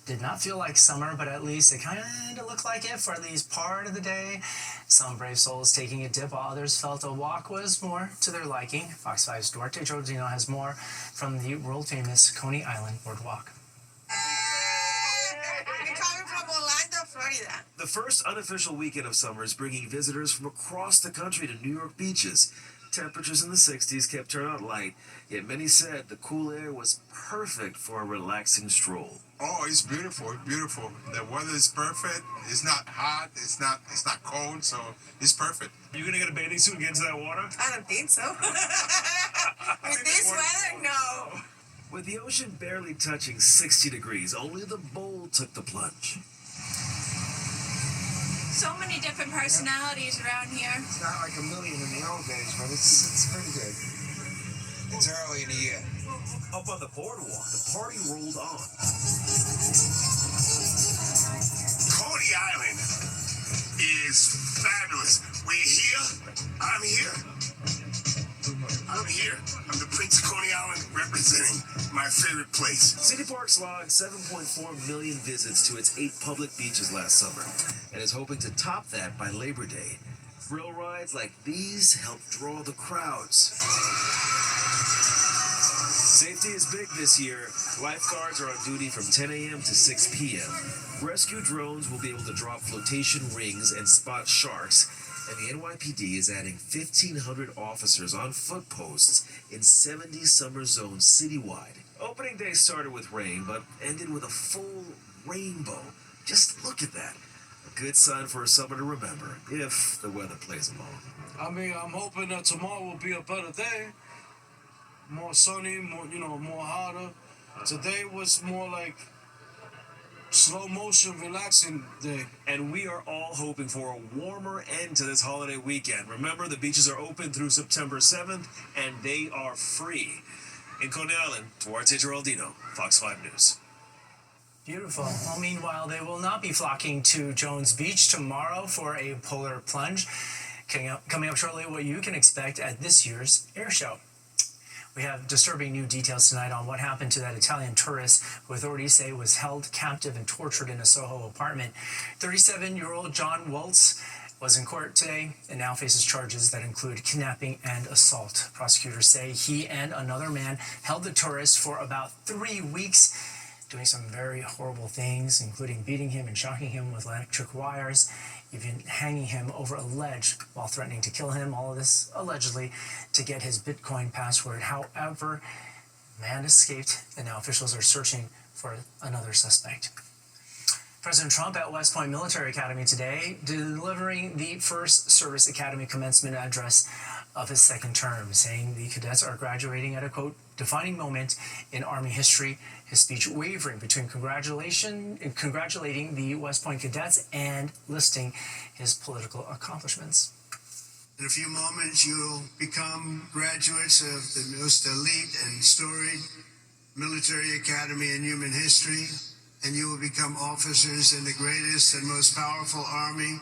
Did not feel like summer, but at least it kind of looked like it for at least part of the day. Some brave souls taking a dip, while others felt a walk was more to their liking. Fox 5's Duarte Giordino has more from the world-famous Coney Island Boardwalk. We're coming from Orlando, Florida. The first unofficial weekend of summer is bringing visitors from across the country to New York beaches. Temperatures in the 60s kept turnout light, yet many said the cool air was perfect for a relaxing stroll. Oh, it's beautiful, beautiful. The weather is perfect. It's not hot, it's not cold, so it's perfect. You gonna get a bathing suit and get into that water? I don't think so. With this weather, no. With the ocean barely touching 60 degrees, only the bold took the plunge. So many different personalities around here. It's not like a million in the old days, but it's pretty good. It's early in the year. Up on the boardwalk, the party rolled on. Coney Island is fabulous. We're here. I'm here. I'm the Prince of Coney Island representing my favorite place. City Parks logged 7.4 million visits to its 8 public beaches last summer and is hoping to top that by Labor Day. Thrill rides like these help draw the crowds. Safety is big this year. Lifeguards are on duty from 10 a.m. to 6 p.m. Rescue drones will be able to drop flotation rings and spot sharks. And the NYPD is adding 1,500 officers on foot posts in 70 summer zones citywide. Opening day started with rain, but ended with a full rainbow. Just look at that. A good sign for a summer to remember, if the weather plays along. I mean, I'm hoping that tomorrow will be a better day. More sunny, more hotter. Today was more like slow motion, relaxing day. And we are all hoping for a warmer end to this holiday weekend. Remember, the beaches are open through September 7th, and they are free. In Coney Island, Duarte Giordino, Fox 5 News. Beautiful. Well, meanwhile, they will not be flocking to Jones Beach tomorrow for a polar plunge. Coming up shortly, what you can expect at this year's air show. We have disturbing new details tonight on what happened to that Italian tourist who authorities say was held captive and tortured in a Soho apartment. 37-year-old John Waltz was in court today and now faces charges that include kidnapping and assault. Prosecutors say he and another man held the tourist for about 3 weeks, doing some very horrible things, including beating him and shocking him with electric wires, even hanging him over a ledge while threatening to kill him. All of this allegedly to get his Bitcoin password. However, man escaped, and now officials are searching for another suspect. President Trump at West Point Military Academy today, delivering the first Service Academy commencement address of his second term, saying the cadets are graduating at a, quote, defining moment in Army history. His speech wavering between congratulating the West Point cadets and listing his political accomplishments. In a few moments, you'll become graduates of the most elite and storied military academy in human history, and you will become officers in the greatest and most powerful army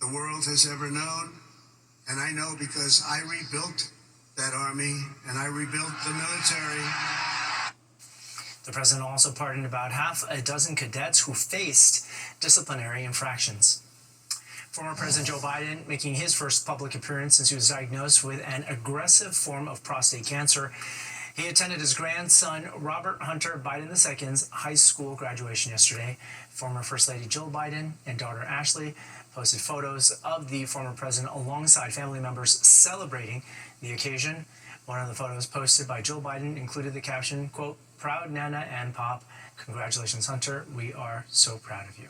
the world has ever known. And I know because I rebuilt that army and I rebuilt the military. The president also pardoned about half a dozen cadets who faced disciplinary infractions. Former President Joe Biden making his first public appearance since he was diagnosed with an aggressive form of prostate cancer. He attended his grandson, Robert Hunter Biden II's high school graduation yesterday. Former First Lady Jill Biden and daughter Ashley posted photos of the former president alongside family members celebrating the occasion. One of the photos posted by Jill Biden included the caption, quote, "Proud Nana and Pop. Congratulations, Hunter. We are so proud of you."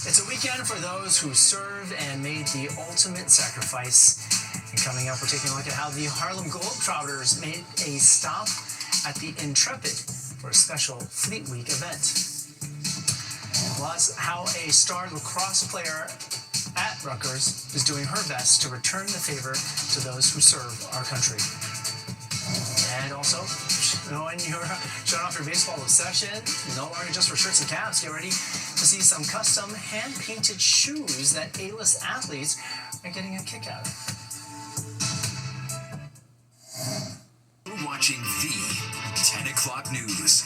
It's a weekend for those who served and made the ultimate sacrifice. And coming up, we're taking a look at how the Harlem Globetrotters made a stop at the Intrepid for a special Fleet Week event. Plus, how a star lacrosse player at Rutgers is doing her best to return the favor to those who serve our country. And also, when you're showing off your baseball obsession, no longer just for shirts and caps, get ready to see some custom hand-painted shoes that A-list athletes are getting a kick out of. You're watching the 10 o'clock news.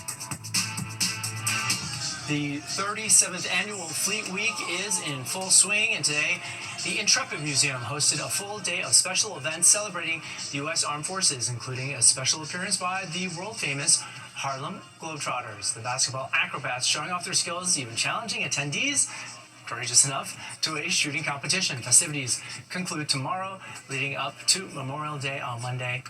The 37th annual Fleet Week is in full swing, and today the Intrepid Museum hosted a full day of special events celebrating the U.S. Armed Forces, including a special appearance by the world-famous Harlem Globetrotters. The basketball acrobats showing off their skills, even challenging attendees courageous enough to a shooting competition. Festivities conclude tomorrow, leading up to Memorial Day on Monday.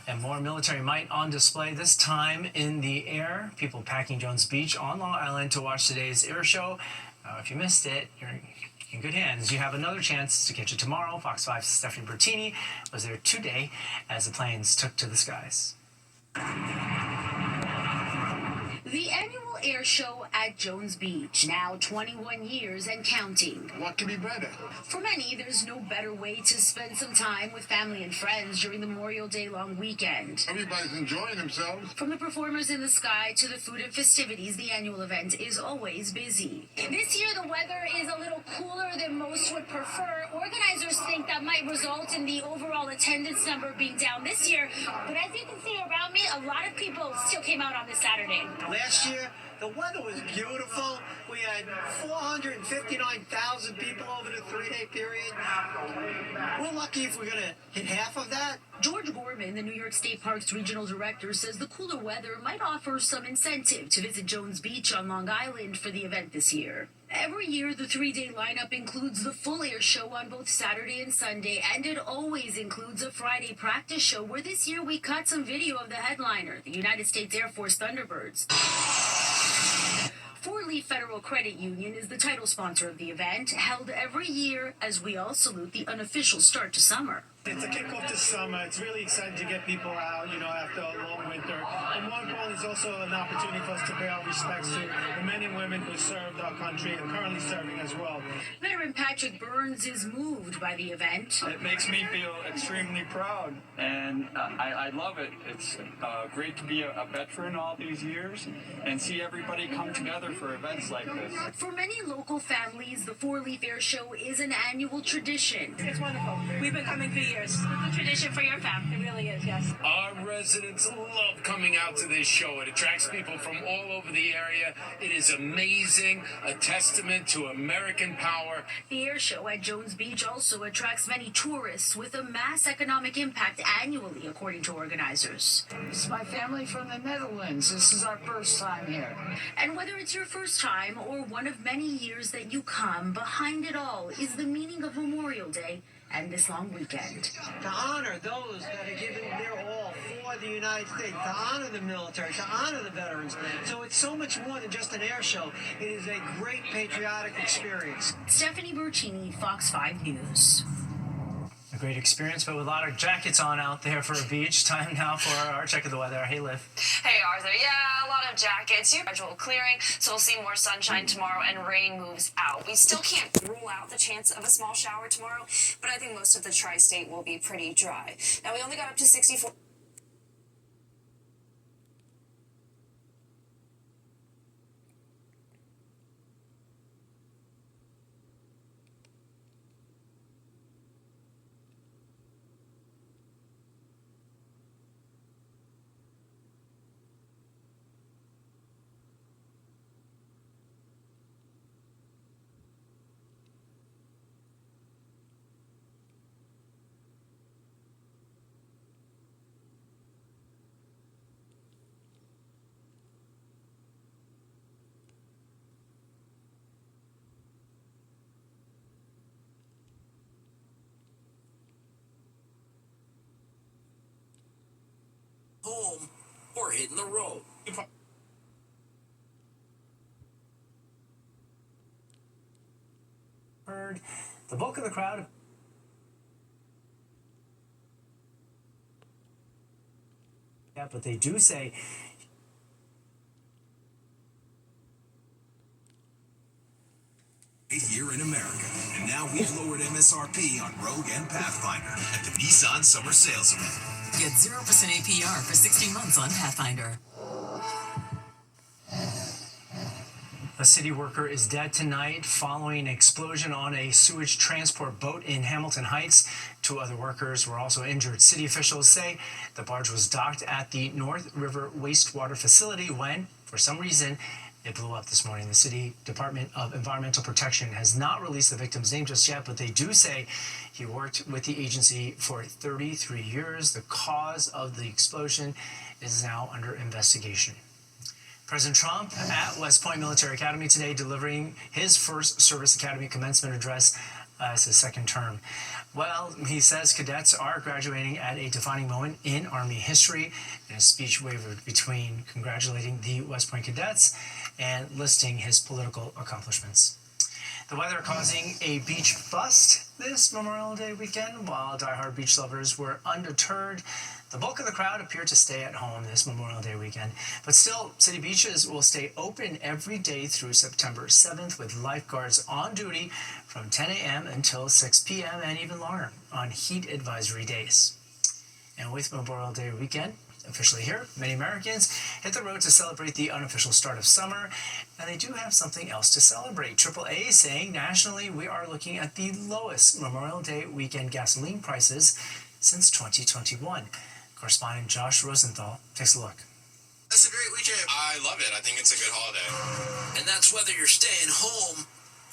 And more military might on display, this time in the air. People packing Jones Beach on Long Island to watch today's air show. If you missed it, you're in good hands. You have another chance to catch it tomorrow. Fox 5's Stephanie Bertini was there today as the planes took to the skies. The annual air show at Jones Beach, now 21 years and counting. What could be better? For many, there's no better way to spend some time with family and friends during the Memorial Day long weekend. Everybody's enjoying themselves. From the performers in the sky to the food and festivities, the annual event is always busy. This year, the weather is a little cooler than most would prefer. Organizers think that might result in the overall attendance number being down this year. But as you can see around me, a lot of people still came out on this Saturday. Last year, the weather was beautiful. We had 459,000 people over the 3-day period. We're lucky if we're going to hit half of that. George Gorman, the New York State Parks Regional Director, says the cooler weather might offer some incentive to visit Jones Beach on Long Island for the event this year. Every year, the 3-day lineup includes the full air show on both Saturday and Sunday, and it always includes a Friday practice show where this year we caught some video of the headliner, the United States Air Force Thunderbirds. Four Leaf Federal Credit Union is the title sponsor of the event, held every year as we all salute the unofficial start to summer. It's a kickoff to summer. It's really exciting to get people out, after a long winter. And more importantly, it's also an opportunity for us to pay our respects to the men and women who served our country and currently serving as well. Veteran Patrick Burns is moved by the event. It makes me feel extremely proud, and I love it. It's great to be a veteran all these years and see everybody come together for events like this. For many local families, the Four Leaf Air Show is an annual tradition. It's wonderful. We've been coming for years. It's a tradition for your family. It really is, yes. Our residents love coming out to this show. It attracts people from all over the area. It is amazing, a testament to American power. The air show at Jones Beach also attracts many tourists with a mass economic impact annually, according to organizers. This is my family from the Netherlands. This is our first time here. And whether it's your first time or one of many years that you come, behind it all is the meaning of Memorial Day and this long weekend. To honor those that are giving their all for the United States, to honor the military, to honor the veterans. So it's so much more than just an air show. It is a great patriotic experience. Stephanie Bertini, Fox 5 News. A great experience, but with a lot of jackets on out there for a beach. Time now for our check of the weather. Hey, Liv. Hey, Arthur. Yeah, a lot of jackets. Gradual clearing, so we'll see more sunshine tomorrow and rain moves out. We still can't rule out the chance of a small shower tomorrow, but I think most of the tri-state will be pretty dry. Now, we only got up to 64. Home or hitting the road. Heard the bulk of the crowd. Yeah, but they do say here in America. And now we've lowered MSRP on Rogue and Pathfinder at the Nissan Summer Sales Event. Get 0% APR for 16 months on Pathfinder. A city worker is dead tonight following an explosion on a sewage transport boat in Hamilton Heights. 2 other workers were also injured. City officials say the barge was docked at the North River Wastewater Facility when, for some reason, It blew up this morning. The City Department of Environmental Protection has not released the victim's name just yet, but they do say he worked with the agency for 33 years. The cause of the explosion is now under investigation. President Trump at West Point Military Academy today, delivering his first Service Academy commencement address as his second term. Well, he says cadets are graduating at a defining moment in Army history, and his speech wavered between congratulating the West Point cadets and listing his political accomplishments. The weather causing a beach bust this Memorial Day weekend. While diehard beach lovers were undeterred, the bulk of the crowd appeared to stay at home this Memorial Day weekend. But still, city beaches will stay open every day through September 7th with lifeguards on duty from 10 a.m. until 6 p.m. and even longer on heat advisory days. And with Memorial Day weekend officially here, many Americans hit the road to celebrate the unofficial start of summer, and they do have something else to celebrate. AAA saying nationally we are looking at the lowest Memorial Day weekend gasoline prices since 2021. Correspondent Josh Rosenthal takes a look. That's a great weekend. I love it. I think it's a good holiday. And that's whether you're staying home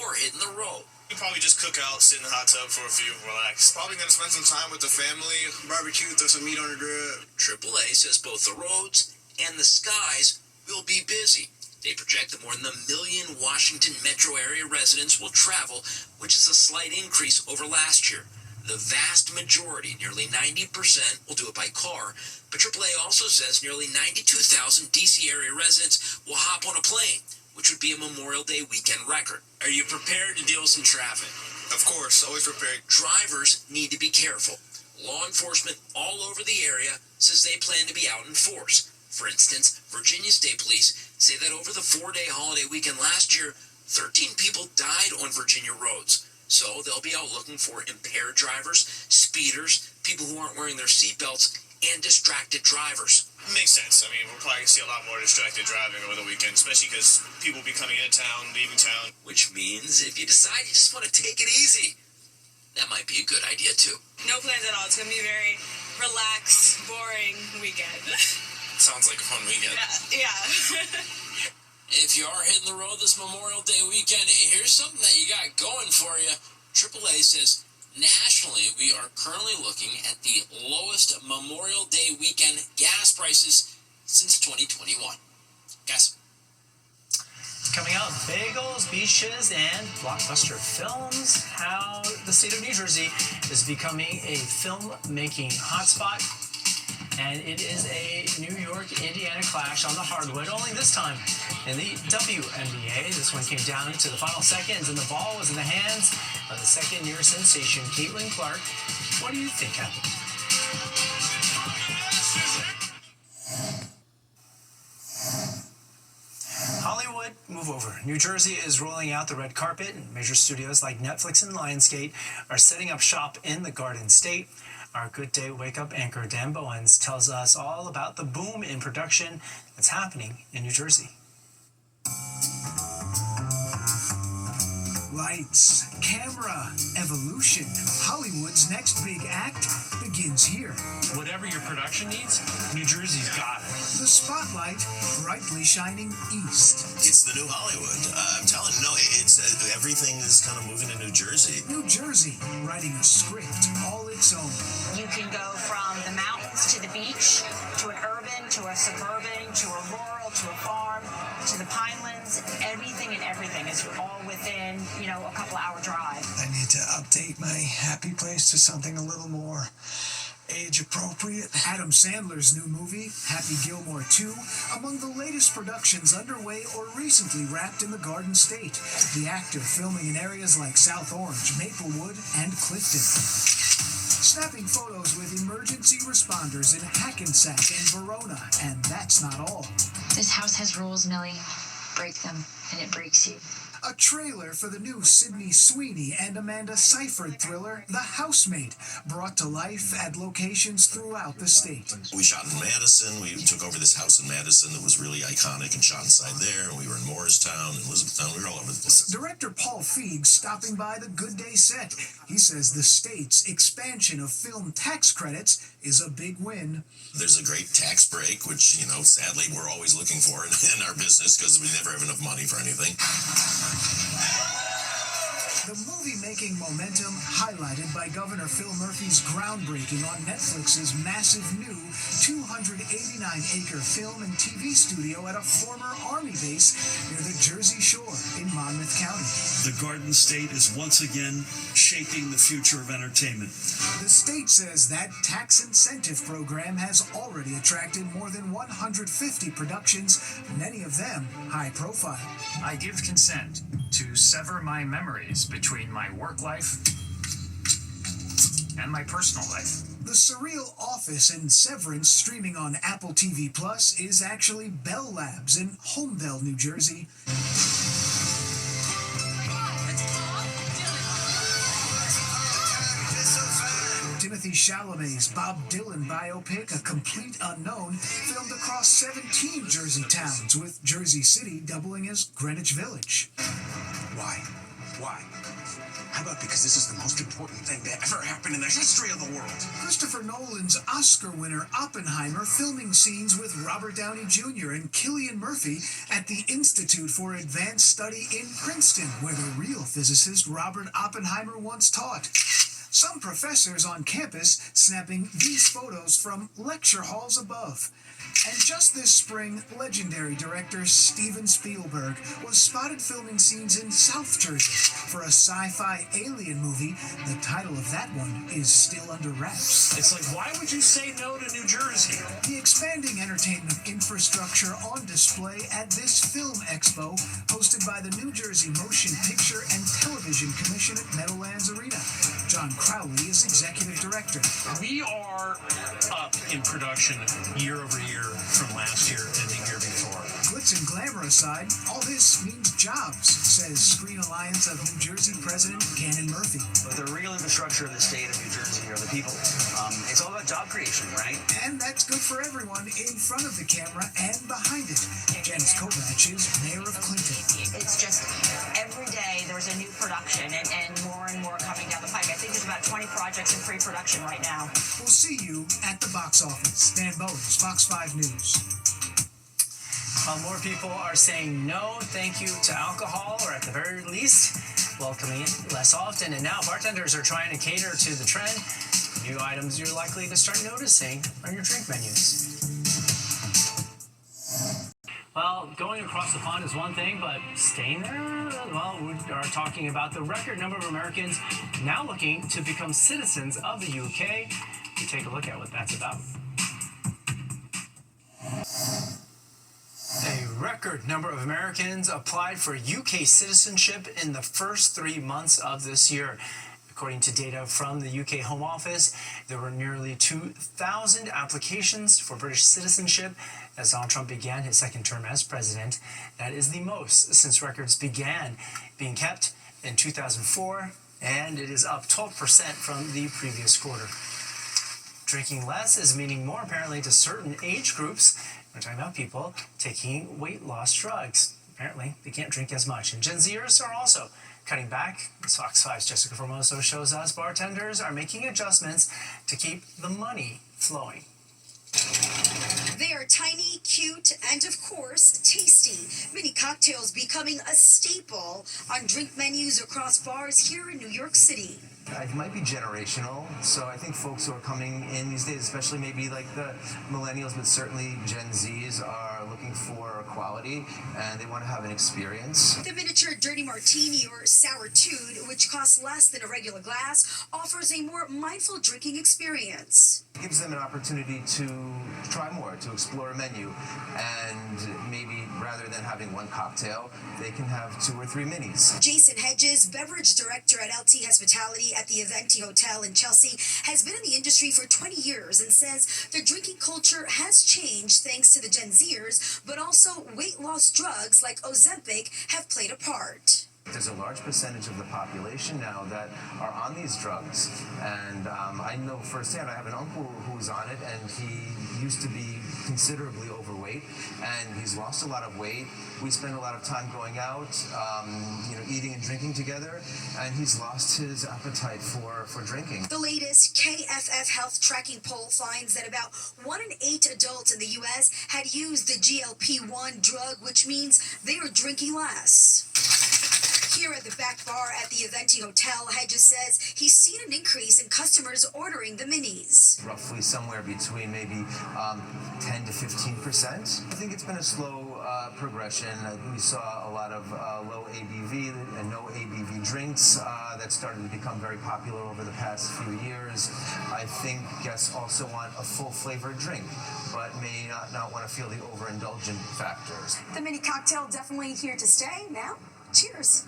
or hitting the road. You probably just cook out, sit in the hot tub for a few, relax. Probably gonna spend some time with the family, barbecue, throw some meat on the grill. AAA says both the roads and the skies will be busy. They project that more than 1 million Washington metro area residents will travel, which is a slight increase over last year. The vast majority, nearly 90%, will do it by car, but AAA also says nearly 92,000 D.C. area residents will hop on a plane, which would be a Memorial Day weekend record. Are you prepared to deal with some traffic? Of course, always prepared. Drivers need to be careful. Law enforcement all over the area says they plan to be out in force. For instance, Virginia State Police say that over the 4-day holiday weekend last year, 13 people died on Virginia roads. So they'll be out looking for impaired drivers, speeders, people who aren't wearing their seatbelts, and distracted drivers. Makes sense. I mean, we're probably going to see a lot more distracted driving over the weekend, especially because people will be coming into town, leaving town. Which means if you decide you just want to take it easy, that might be a good idea too. No plans at all. It's going to be a very relaxed, boring weekend. Sounds like a fun weekend. Yeah. If you are hitting the road this Memorial Day weekend, here's something that you got going for you. AAA says nationally, we are currently looking at the lowest Memorial Day weekend gas prices since 2021. Guys. Coming up, bagels, beaches, and blockbuster films. How the state of New Jersey is becoming a filmmaking hotspot. And it is a New York-Indiana clash on the hardwood, only this time in the WNBA. This one came down to the final seconds, and the ball was in the hands of the second-year sensation, Caitlin Clark. What do you think happened? Hollywood, move over. New Jersey is rolling out the red carpet, and major studios like Netflix and Lionsgate are setting up shop in the Garden State. Our Good Day Wake Up anchor Dan Bowens tells us all about the boom in production that's happening in New Jersey. Lights, camera, evolution. Hollywood's next big act begins here. Whatever your production needs, New Jersey's got it. The spotlight brightly shining east. It's the new Hollywood. I'm telling you, no, it's everything is kind of moving to New Jersey. New Jersey writing a script all its own. You can go from the mountains to the beach, to an urban, to a suburban, to a rural, to a farm, to the Pinelands. Anything and everything is all within, a couple-hour drive. I need to update my happy place to something a little more age-appropriate. Adam Sandler's new movie, Happy Gilmore 2, among the latest productions underway or recently wrapped in the Garden State. The actor filming in areas like South Orange, Maplewood, and Clifton. Snapping photos with emergency responders in Hackensack and Verona, and that's not all. This house has rules, Millie. Break them, and it breaks you. A trailer for the new Sydney Sweeney and Amanda Seyfried thriller, The Housemaid, brought to life at locations throughout the state. We shot in Madison. We took over this house in Madison that was really iconic and shot inside there. And we were in Morristown and Elizabethtown. We were all over the Director Paul Feig stopping by the Good Day set. He says the state's expansion of film tax credits is a big win. There's a great tax break, which, sadly we're always looking for in our business because we never have enough money for anything. The movie-making momentum highlighted by Governor Phil Murphy's groundbreaking on Netflix's massive new 289-acre film and TV studio at a former Army base near the Jersey Shore in Monmouth County. The Garden State is once again shaping the future of entertainment. The state says that tax incentive program has already attracted more than 150 productions, many of them high-profile. I give consent to sever my memories between my work life and my personal life. The surreal Office and Severance streaming on Apple TV Plus is actually Bell Labs in Holmdel, New Jersey. Timothy Chalamet's Bob Dylan biopic, A Complete Unknown, filmed across 17 Jersey towns, with Jersey City doubling as Greenwich Village. Why? How about because this is the most important thing that ever happened in the history of the world? Christopher Nolan's Oscar winner Oppenheimer filming scenes with Robert Downey Jr. and Cillian Murphy at the Institute for Advanced Study in Princeton, where the real physicist Robert Oppenheimer once taught. Some professors on campus snapping these photos from lecture halls above. And just this spring, legendary director Steven Spielberg was spotted filming scenes in South Jersey for a sci-fi alien movie. The title of that one is still under wraps. It's like, why would you say no to New Jersey? The expanding entertainment infrastructure on display at this film expo, hosted by the New Jersey Motion Picture and Television Commission at Meadowlands Arena. John Crowley is executive director. We are up in production year over year from last year and the year before. Glitz and glamour aside, all this means jobs, says Screen Alliance of New Jersey President Gannon Murphy. But the real infrastructure of the state of New Jersey are the people. It's all about job creation, right? And that's good for everyone in front of the camera and behind it. Janice Kovach is mayor of Clinton. It's just every day there's a new production and more coming down the pike. I think there's about 20 projects in pre-production right now. We'll see you at the box office. Dan Bowers, Fox 5 News. While more people are saying no, thank you to alcohol, or at the very least, welcoming it less often. And now bartenders are trying to cater to the trend. New items you're likely to start noticing on your drink menus. Well, going across the pond is one thing, but staying there? Well, we are talking about the record number of Americans now looking to become citizens of the UK. We take a look at what that's about. A record number of Americans applied for UK citizenship in the first 3 months of this year. According to data from the UK Home Office, there were nearly 2,000 applications for British citizenship as Donald Trump began his second term as president. That is the most since records began being kept in 2004, and it is up 12% from the previous quarter. Drinking less is meaning more, apparently, to certain age groups. We're talking about people taking weight loss drugs. Apparently, they can't drink as much. And Gen Zers are also cutting back. As Fox 5's Jessica Formoso shows us, bartenders are making adjustments to keep the money flowing. They are tiny, cute, and of course, tasty. Mini cocktails becoming a staple on drink menus across bars here in New York City. It might be generational, so I think folks who are coming in these days, especially maybe like the millennials, but certainly Gen Zs, are looking for quality and they want to have an experience. The miniature dirty martini or sour toot, which costs less than a regular glass, offers a more mindful drinking experience. It gives them an opportunity to try more, to explore a menu, and maybe rather than having one cocktail, they can have 2 or 3 minis. Jason Hedges, beverage director at LT Hospitality at the Aventi Hotel in Chelsea, has been in the industry for 20 years and says the drinking culture has changed thanks to the Gen Zers, but also weight loss drugs like Ozempic have played a part. There's a large percentage of the population now that are on these drugs, and I know firsthand, I have an uncle who's on it, and he used to be considerably overweight, and he's lost a lot of weight. We spend a lot of time going out, eating and drinking together, and he's lost his appetite for drinking. The latest KFF health tracking poll finds that about 1 in 8 adults in the U.S. had used the GLP-1 drug, which means they are drinking less. Here at the back bar at the Aventi Hotel, Hedges says he's seen an increase in customers ordering the minis. Roughly somewhere between maybe 10 to 15%. I think it's been a slow progression. We saw a lot of low ABV and no ABV drinks that started to become very popular over the past few years. I think guests also want a full flavored drink, but may not want to feel the overindulgent factors. The mini cocktail definitely here to stay. Now, cheers.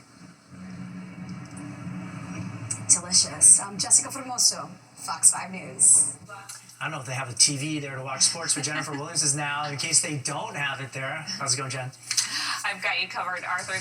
Delicious. I'm Jessica Formoso, Fox 5 News. I don't know if they have a TV there to watch sports, but Jennifer Williams is now, in case they don't have it there. How's it going, Jen? I've got you covered, Arthur.